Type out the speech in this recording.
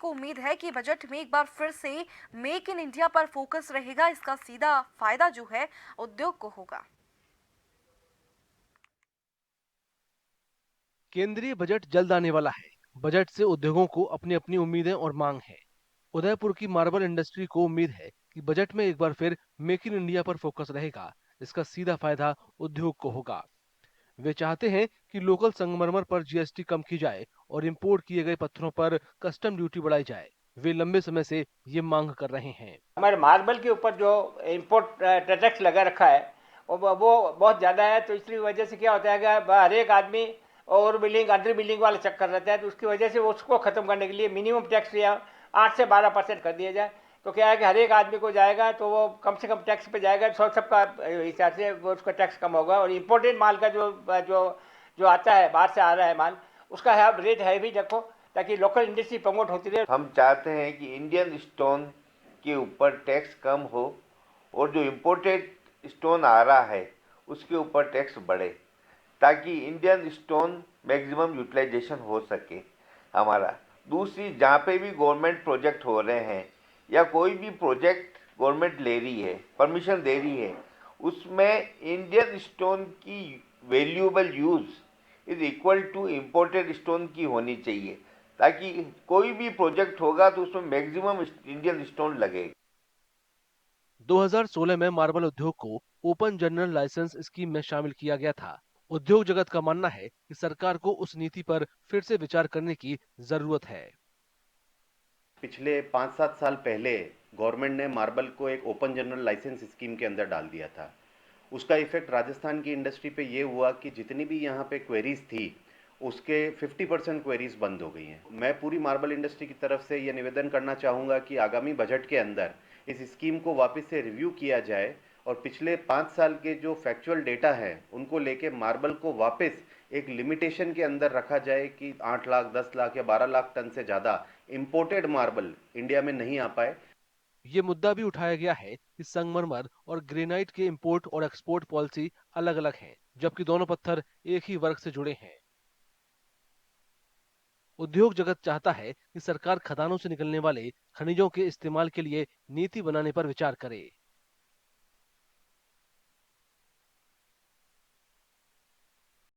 को उम्मीद है कि बजट में एक बार फिर से मेक इन इंडिया पर फोकस रहेगा। इसका सीधा फायदा जो है उद्योग को होगा। केंद्रीय बजट जल्द आने वाला है। बजट से उद्योगों को अपनी अपनी उम्मीदें और मांग है। उदयपुर की मार्बल इंडस्ट्री को उम्मीद है कि बजट में एक बार फिर मेक इन इंडिया पर फोकस रहेगा। इसका सीधा फायदा उद्योग को होगा। वे चाहते हैं कि लोकल संगमरमर पर जीएसटी कम की जाए और इंपोर्ट किए गए पत्थरों पर कस्टम ड्यूटी बढ़ाई जाए। वे लंबे समय से ये मांग कर रहे हैं। हमारे मार्बल के ऊपर जो इम्पोर्ट टैक्स लगा रखा है वो बहुत ज़्यादा है, तो इसकी वजह से क्या होता है कि हर एक आदमी ओवर बिलिंग अंडर बिलिंग वाला चक्कर रहता है, तो उसकी वजह से उसको ख़त्म करने के लिए मिनिमम टैक्स या 8 से 12% कर दिया जाए। तो क्या है कि हर एक आदमी को जाएगा तो वो कम से कम टैक्स पे जाएगा, सबका हिसाब से वो उसका टैक्स कम होगा। और इम्पोर्टेड माल का जो जो आता है, बाहर से आ रहा है माल, उसका रेट है भी रखो, ताकि लोकल इंडस्ट्री प्रमोट होती रहे। हम चाहते हैं कि इंडियन स्टोन के ऊपर टैक्स कम हो और जो इम्पोर्टेड स्टोन आ रहा है उसके ऊपर टैक्स बढ़े, ताकि इंडियन स्टोन मैक्सिमम यूटिलाइजेशन हो सके हमारा। दूसरी, जहाँ पे भी गवर्नमेंट प्रोजेक्ट हो रहे हैं या कोई भी प्रोजेक्ट गवर्नमेंट ले रही है, परमिशन दे रही है, उसमें इंडियन स्टोन की valuable use is equal to imported stone की होनी चाहिए, ताकि कोई भी प्रोजेक्ट होगा तो उसमें मैक्सिमम इंडियन स्टोन लगे। 2016 में मार्बल उद्योग को ओपन जनरल लाइसेंस स्कीम में शामिल किया गया था। उद्योग जगत का मानना है कि सरकार को उस नीति पर फिर से विचार करने की जरूरत है। पिछले 5-7 साल पहले गवर्नमेंट ने मार्बल को एक ओपन जनरल लाइसेंस स्कीम के अंदर डाल दिया था। उसका इफेक्ट राजस्थान की इंडस्ट्री पे ये हुआ कि जितनी भी यहाँ पे क्वेरीज थी उसके 50% क्वेरीज बंद हो गई हैं। मैं पूरी मार्बल इंडस्ट्री की तरफ से ये निवेदन करना चाहूँगा कि आगामी बजट के अंदर इस स्कीम को वापस से रिव्यू किया जाए और पिछले 5 साल के जो फैक्चुअल डेटा है उनको लेके मार्बल को वापस एक लिमिटेशन के अंदर रखा जाए कि 8 लाख, 10 लाख या 12 लाख टन से ज़्यादा इम्पोर्टेड मार्बल इंडिया में नहीं आ पाए। ये मुद्दा भी उठाया गया है कि संगमरमर और ग्रेनाइट के इंपोर्ट और एक्सपोर्ट पॉलिसी अलग-अलग है, जबकि दोनों पत्थर एक ही वर्ग से जुड़े हैं। उद्योग जगत चाहता है कि सरकार खदानों से निकलने वाले खनिजों के इस्तेमाल के लिए नीति बनाने पर विचार करे।